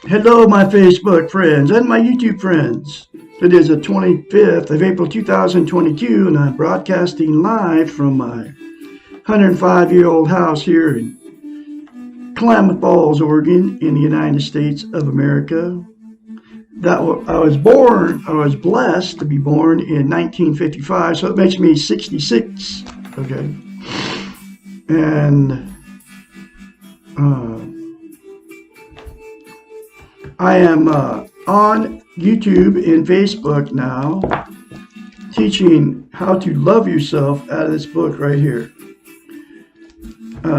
Hello, my Facebook friends and my YouTube friends. It is the 25th of April 2022, and I'm broadcasting live from my 105-year-old house here in Klamath Falls, Oregon, in the United States of America. I was blessed to be born in 1955, so it makes me 66. Okay, and I am on YouTube and Facebook now, teaching how to love yourself out of this book right here.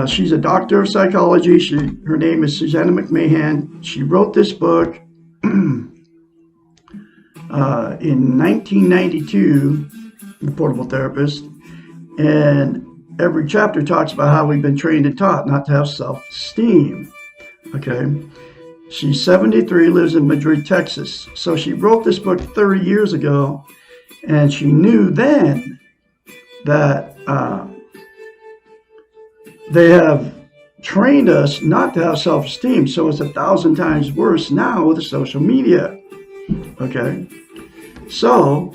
She's a doctor of psychology. Her name is Susanna McMahon. She wrote this book in 1992, The Portable Therapist, and every chapter talks about how we've been trained and taught not to have self-esteem. Okay. She's 73, lives in Madrid, Texas. So she wrote this book 30 years ago, and she knew then that they have trained us not to have self-esteem. So it's 1,000 times worse now with the social media. Okay? So,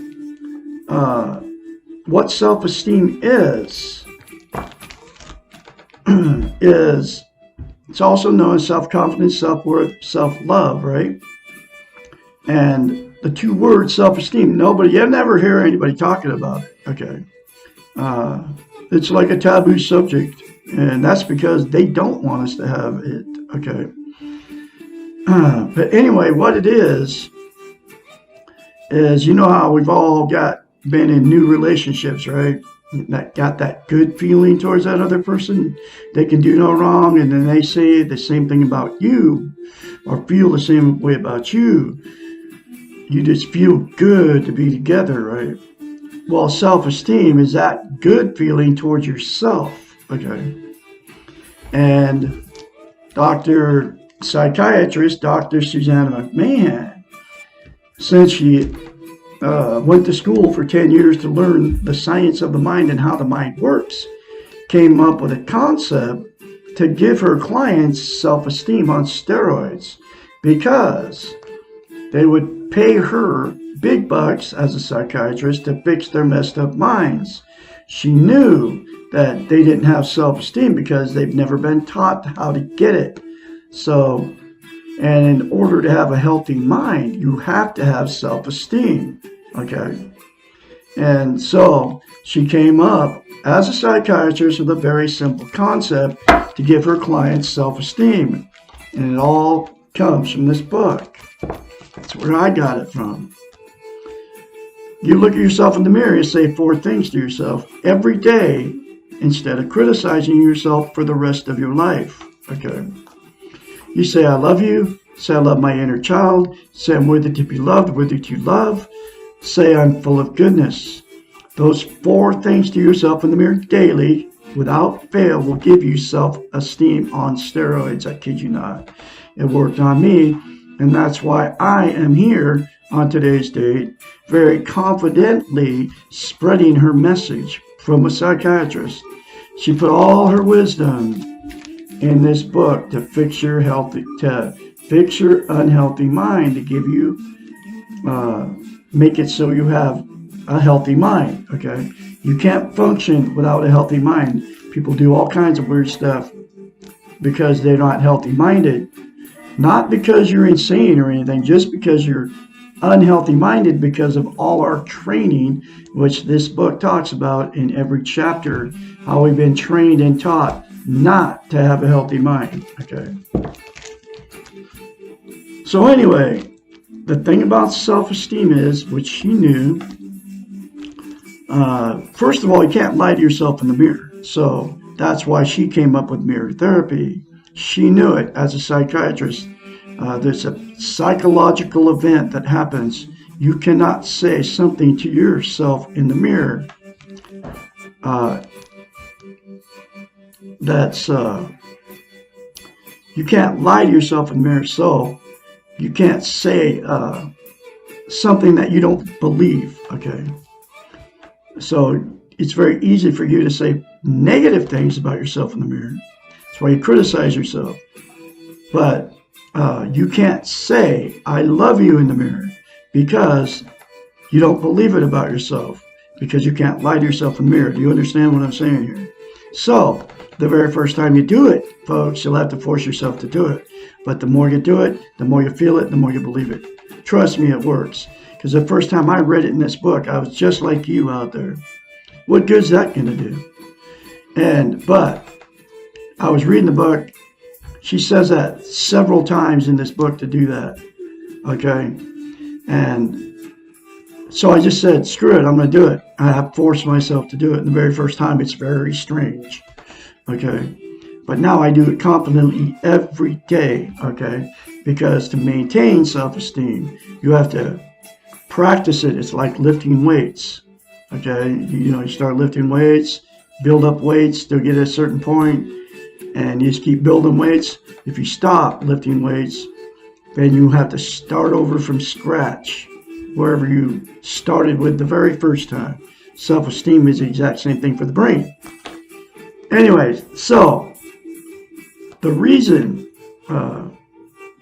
what self-esteem is it's also known as self-confidence, self-worth, self-love, right? And the two words self-esteem, you never hear anybody talking about it, okay? It's like a taboo subject, and that's because they don't want us to have it, okay? But anyway, what it is you know how we've all been in new relationships, right? That got that good feeling towards that other person. They can do no wrong, and then they say the same thing about you or feel the same way about you. You just feel good to be together, right? Well, self-esteem is that good feeling towards yourself, okay? And psychiatrist Dr. Susanna McMahon, since she went to school for 10 years to learn the science of the mind and how the mind works, came up with a concept to give her clients self-esteem on steroids because they would pay her big bucks as a psychiatrist to fix their messed up minds. She knew that they didn't have self-esteem because they've never been taught how to get it. So, and in order to have a healthy mind, you have to have self-esteem. Okay. And so she came up as a psychiatrist with a very simple concept to give her clients self-esteem. And it all comes from this book. That's where I got it from. You look at yourself in the mirror and say 4 things to yourself every day instead of criticizing yourself for the rest of your life. Okay. You say, I love you. Say, I love my inner child. Say, I'm worthy to be loved, worthy to love. Say, I'm full of goodness. Those 4 things to yourself in the mirror daily, without fail, will give you self-esteem on steroids. I kid you not. It worked on me, and that's why I am here on today's date, very confidently spreading her message from a psychiatrist. She put all her wisdom in this book to fix your unhealthy mind, to give you, make it so you have a healthy mind, okay? You can't function without a healthy mind. People do all kinds of weird stuff because they're not healthy-minded. Not because you're insane or anything, just because you're unhealthy-minded because of all our training, which this book talks about in every chapter, how we've been trained and taught not to have a healthy mind, okay? So anyway, the thing about self-esteem is, which she knew, first of all, you can't lie to yourself in the mirror. So that's why she came up with mirror therapy. She knew it as a psychiatrist. There's a psychological event that happens. You cannot say something to yourself in the mirror that's you can't lie to yourself in the mirror. So you can't say something that you don't believe. Okay, so it's very easy for you to say negative things about yourself in the mirror. That's why you criticize yourself. But you can't say I love you in the mirror because you don't believe it about yourself, because you can't lie to yourself in the mirror. Do you understand what I'm saying here? So the very first time you do it, folks, you'll have to force yourself to do it. But the more you do it, the more you feel it, the more you believe it. Trust me, it works. Because the first time I read it in this book, I was just like you out there. What good's that going to do? But I was reading the book. She says that several times in this book to do that. Okay? And so I just said, screw it, I'm going to do it. I have forced myself to do it. And the very first time, it's very strange. Okay? But now I do it confidently every day. Okay? Because to maintain self-esteem, you have to practice it. It's like lifting weights. Okay? You start lifting weights, build up weights to get to a certain point, and you just keep building weights. If you stop lifting weights, then you have to start over from scratch, wherever you started with the very first time. Self-esteem is the exact same thing for the brain. Anyways, so the reason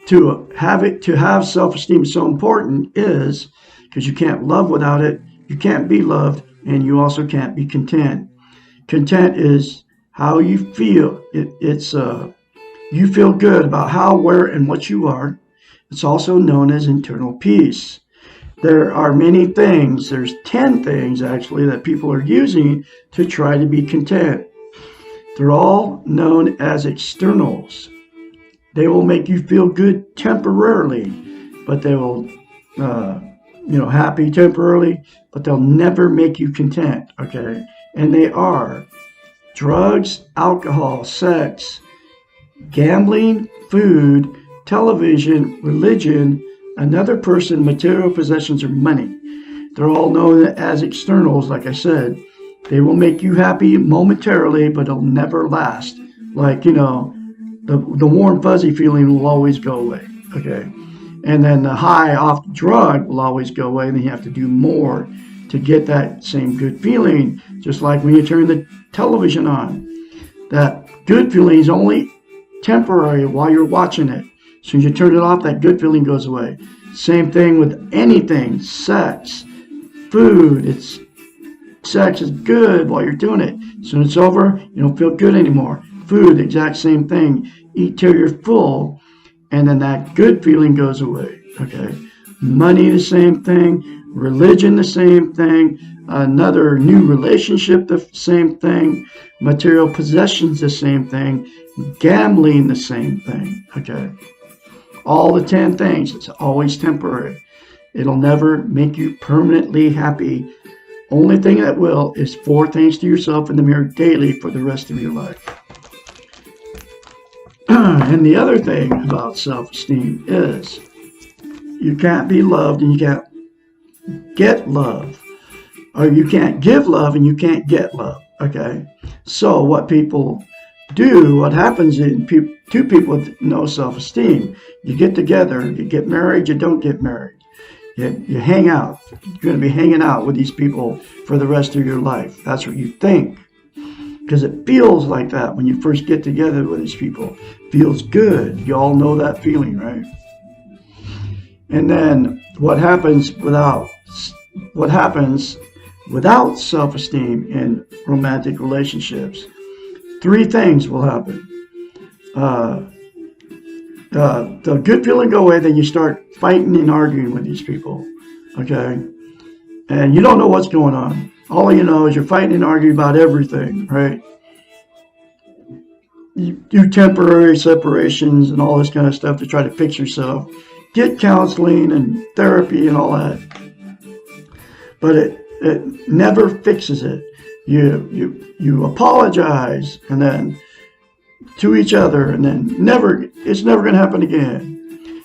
to have self-esteem is so important is because you can't love without it, you can't be loved, and you also can't be content. Content is how you feel. It's you feel good about how, where, and what you are. It's also known as internal peace. There are many things. There's 10 things actually that people are using to try to be content. They're all known as externals. They will make you feel good temporarily, but they will, happy temporarily, but they'll never make you content. Okay, and they are drugs, alcohol, sex, gambling, food, television, religion, another person, material possessions, or money. They're all known as externals, like I said. They will make you happy momentarily, but it'll never last. Like, the warm, fuzzy feeling will always go away. Okay. And then the high off the drug will always go away, and then you have to do more to get that same good feeling. Just like when you turn the television on. That good feeling is only temporary while you're watching it. As soon as you turn it off, that good feeling goes away. Same thing with anything. Sex, food. Sex is good while you're doing it. As soon as it's over, you don't feel good anymore. Food, the exact same thing. Eat till you're full, and then that good feeling goes away. Okay. Money, the same thing. Religion, the same thing. Another new relationship, the same thing. Material possessions, the same thing. Gambling, the same thing. Okay. All the 10 things, it's always temporary. It'll never make you permanently happy. Only thing that will is 4 things to yourself in the mirror daily for the rest of your life. And the other thing about self-esteem is you can't be loved and you can't get love. Or you can't give love and you can't get love. Okay? So what people do, what happens in two people with no self-esteem, you get together, you get married, you don't get married. You hang out. You're going to be hanging out with these people for the rest of your life. That's what you think. Because it feels like that when you first get together with these people. It feels good. You all know that feeling, right? And then what happens without self-esteem in romantic relationships? 3 things will happen. The good feeling go away, then you start fighting and arguing with these people. Okay? And you don't know what's going on. All you know is you're fighting and arguing about everything, right? You do temporary separations and all this kind of stuff to try to fix yourself. Get counseling and therapy and all that. But it never fixes it. You apologize, and then to each other, and then it's never going to happen again.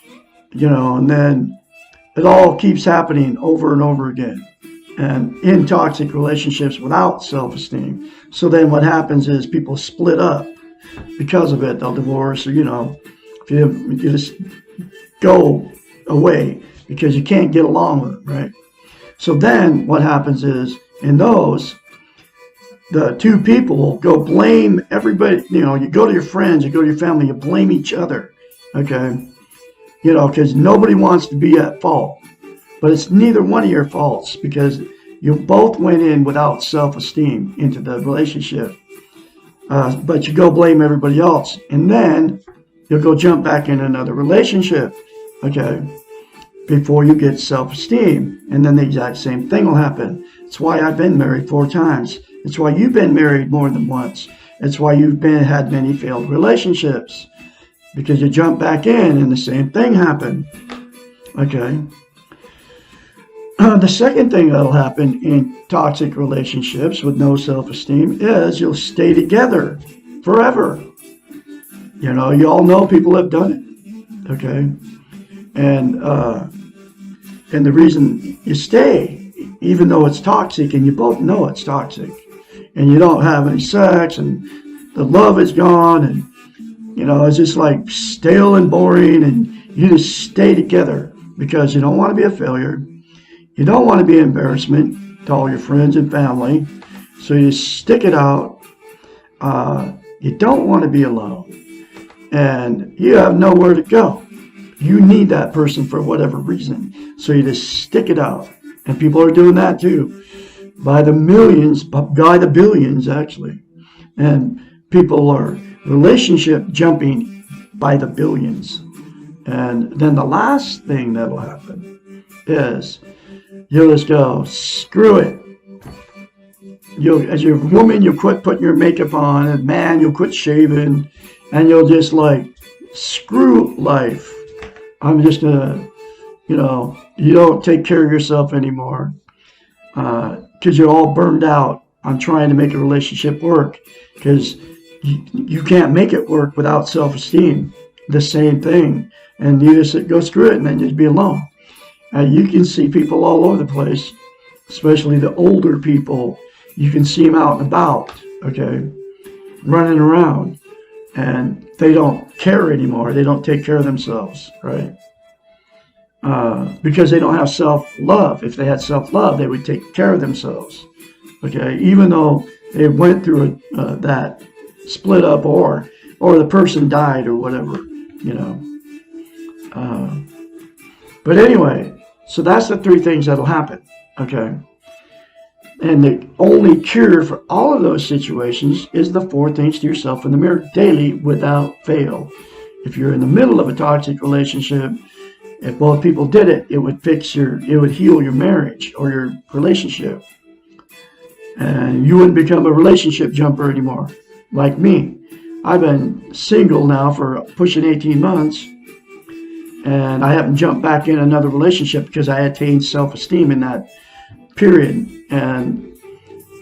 And then it all keeps happening over and over again. And in toxic relationships without self-esteem. So then what happens is people split up because of it. They'll divorce, or, if you just go away because you can't get along with them, right? So then what happens is, in those, the two people will go blame everybody. You go to your friends, you go to your family, you blame each other, okay? Because nobody wants to be at fault. But it's neither one of your faults, because you both went in without self-esteem into the relationship. But you go blame everybody else. And then you'll go jump back in another relationship, okay, before you get self-esteem. And then the exact same thing will happen. It's why I've been married 4 times. It's why you've been married more than once. It's why you've had many failed relationships. Because you jump back in and the same thing happened, okay? The second thing that'll happen in toxic relationships with no self-esteem is you'll stay together forever. You all know people have done it, okay? And the reason you stay, even though it's toxic, and you both know it's toxic, and you don't have any sex, and the love is gone, and it's just like stale and boring, and you just stay together because you don't want to be a failure. You don't want to be an embarrassment to all your friends and family, so you stick it out. You don't want to be alone, and you have nowhere to go. You need that person for whatever reason, so you just stick it out. And people are doing that too, by the millions, by the billions, actually. And people are relationship jumping by the billions. And then the last thing that'll happen is you'll just go, screw it. As your woman, you'll quit putting your makeup on. And man, you'll quit shaving. And you'll just screw life. I'm just going to, you don't take care of yourself anymore. Because you're all burned out on trying to make a relationship work. Because you can't make it work without self-esteem. The same thing. And you just go screw it and then just be alone. You can see people all over the place, especially the older people. You can see them out and about, okay, running around. And they don't care anymore. They don't take care of themselves, right? Because they don't have self-love. If they had self-love, they would take care of themselves, okay? Even though they went through that split up or the person died or whatever, But anyway, so that's the 3 things that'll happen, okay? And the only cure for all of those situations is the 4 things to yourself in the mirror daily without fail. If you're in the middle of a toxic relationship, if both people did it, it would heal your marriage or your relationship. And you wouldn't become a relationship jumper anymore, like me. I've been single now for pushing 18 months, and I haven't jumped back in another relationship because I attained self-esteem in that period. And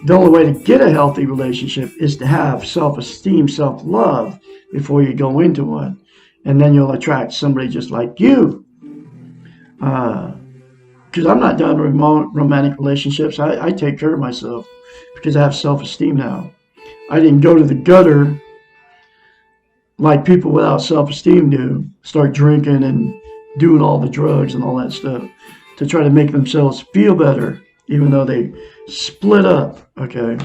the only way to get a healthy relationship is to have self-esteem, self-love before you go into one. And then you'll attract somebody just like you. Because I'm not done with romantic relationships. I take care of myself because I have self-esteem now. I didn't go to the gutter like people without self-esteem do, start drinking and doing all the drugs and all that stuff to try to make themselves feel better, even though they split up, okay?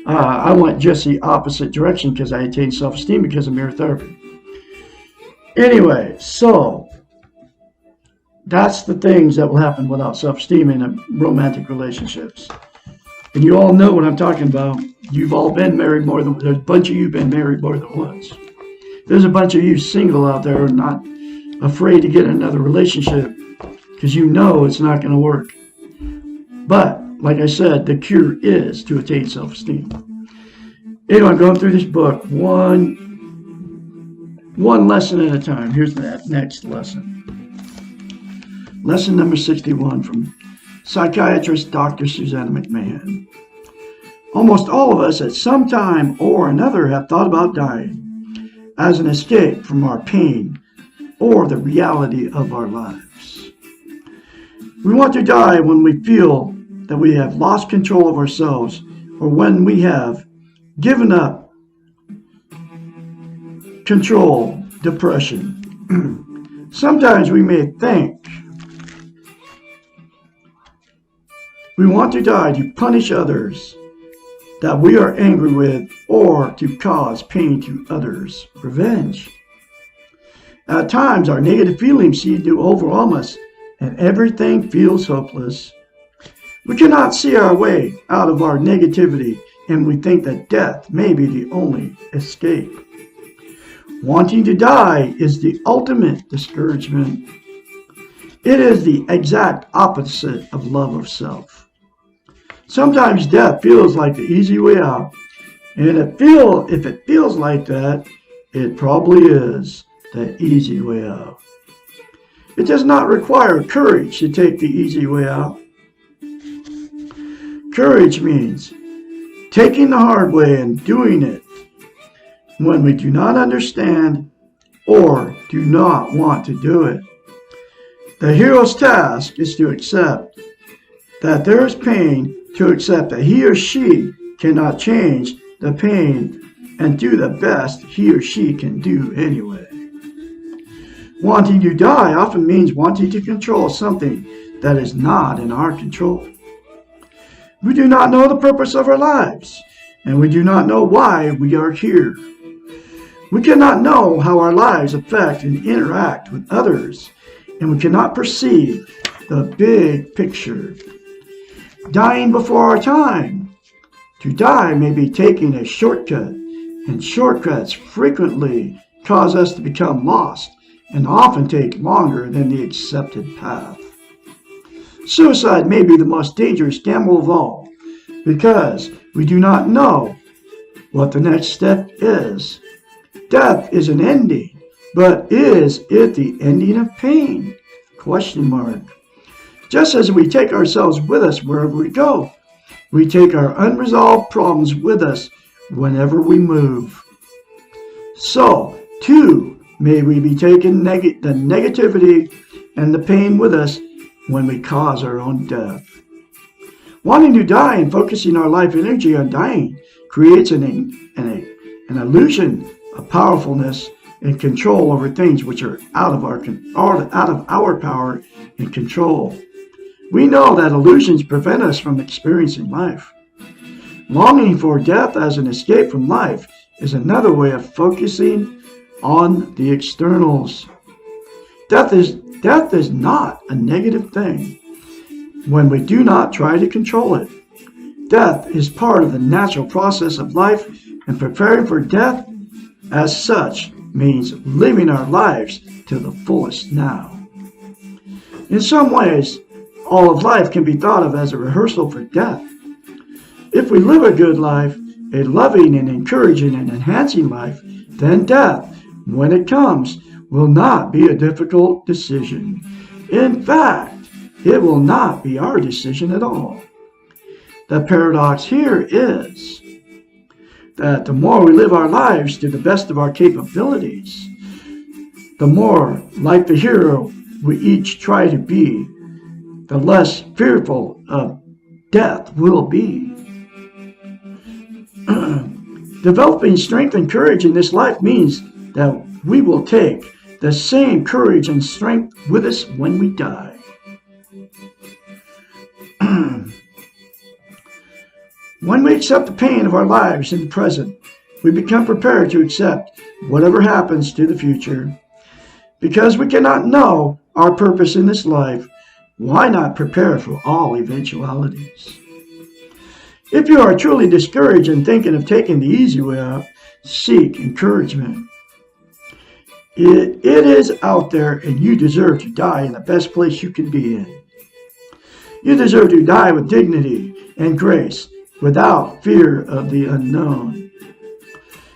I went just the opposite direction because I attained self-esteem because of mirror therapy. Anyway, so that's the things that will happen without self-esteem in romantic relationships. And you all know what I'm talking about. You've all been married there's a bunch of you been married more than once. There's a bunch of you single out there not afraid to get in another relationship because you know it's not going to work. But, like I said, the cure is to attain self-esteem. Anyway, I'm going through this book one lesson at a time. Here's the next lesson. Lesson number 61 from psychiatrist Dr. Susanna McMahon. Almost all of us at some time or another have thought about dying as an escape from our pain or the reality of our lives. We want to die when we feel that we have lost control of ourselves or when we have given up control, depression. Sometimes we may think we want to die to punish others that we are angry with or to cause pain to others. Revenge. At times, our negative feelings seem to overwhelm us and everything feels hopeless. We cannot see our way out of our negativity and we think that death may be the only escape. Wanting to die is the ultimate discouragement. It is the exact opposite of love of self. Sometimes death feels like the easy way out, and if it feels like that, it probably is the easy way out. It does not require courage to take the easy way out. Courage means taking the hard way and doing it when we do not understand or do not want to do it. The hero's task is to accept that there is pain, to accept that he or she cannot change the pain and do the best he or she can do anyway. Wanting to die often means wanting to control something that is not in our control. We do not know the purpose of our lives, and we do not know why we are here. We cannot know how our lives affect and interact with others, and we cannot perceive the big picture. Dying before our time. To die may be taking a shortcut, and shortcuts frequently cause us to become lost and often take longer than the accepted path. Suicide may be the most dangerous gamble of all because we do not know what the next step is. Death is an ending, but is it the ending of pain? Question mark. Just as we take ourselves with us wherever we go, we take our unresolved problems with us whenever we move. So, too, may we be taking the negativity and the pain with us when we cause our own death. Wanting to die and focusing our life energy on dying creates an illusion of powerfulness and control over things which are out of our power and control. We know that illusions prevent us from experiencing life. Longing for death as an escape from life is another way of focusing on the externals. Death is not a negative thing when we do not try to control it. Death is part of the natural process of life, and preparing for death as such means living our lives to the fullest now. In some ways, all of life can be thought of as a rehearsal for death. If we live a good life, a loving and encouraging and enhancing life, then death, when it comes, will not be a difficult decision. In fact, it will not be our decision at all. The paradox here is that the more we live our lives to the best of our capabilities, the more like the hero we each try to be, the less fearful of death will be. Developing strength and courage in this life means that we will take the same courage and strength with us when we die. When we accept the pain of our lives in the present, we become prepared to accept whatever happens to the future. Because we cannot know our purpose in this life, why not prepare for all eventualities? If you are truly discouraged and thinking of taking the easy way out, seek encouragement. It is out there, and you deserve to die in the best place you can be in. You deserve to die with dignity and grace, without fear of the unknown.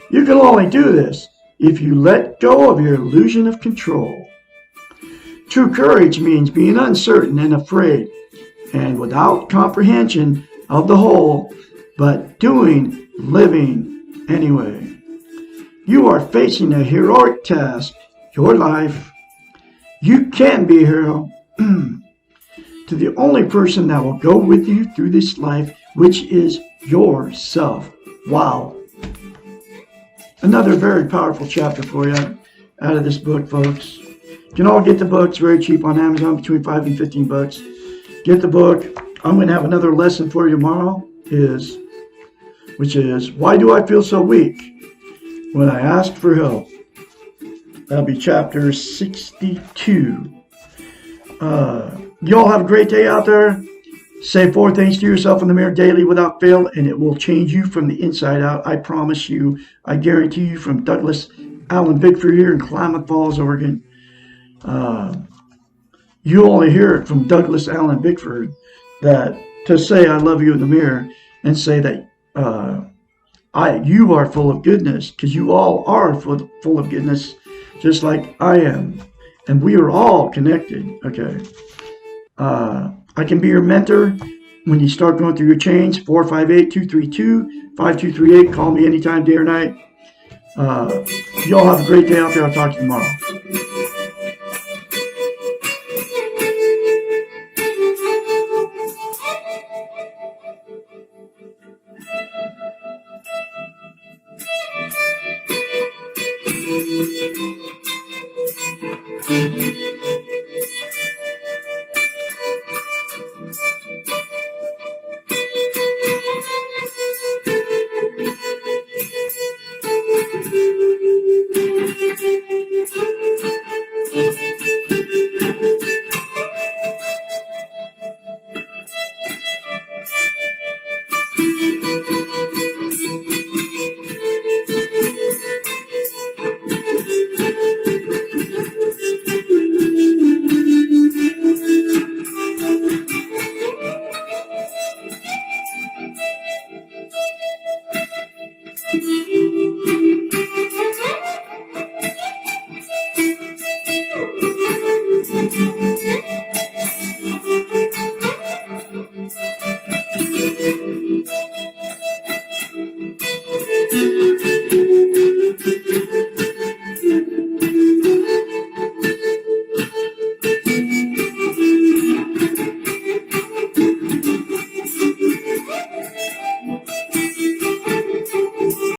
You can only do this if you let go of your illusion of control. True courage means being uncertain and afraid, and without comprehension of the whole, but doing, living anyway. You are facing a heroic task, your life. You can be a hero to the only person that will go with you through this life, which is yourself. Wow. Another very powerful chapter for you out of this book, folks. You can all get the book. It's very cheap on Amazon, between $5 and $15. Get the book. I'm going to have another lesson for you tomorrow, which is, why do I feel so weak when I ask for help? That'll be chapter 62. You all have a great day out there. Say 4 things to yourself in the mirror daily without fail, and it will change you from the inside out. I promise you. I guarantee you. From Douglas Allen Bickford here in Klamath Falls, Oregon. You only hear it from Douglas Allen Bickford that to say I love you in the mirror and say that you are full of goodness, because you all are full of goodness, just like I am, and we are all connected. Okay. I can be your mentor when you start going through your change. 458-232-5238. Call me anytime, day or night. You all have a great day out there. I'll talk to you tomorrow.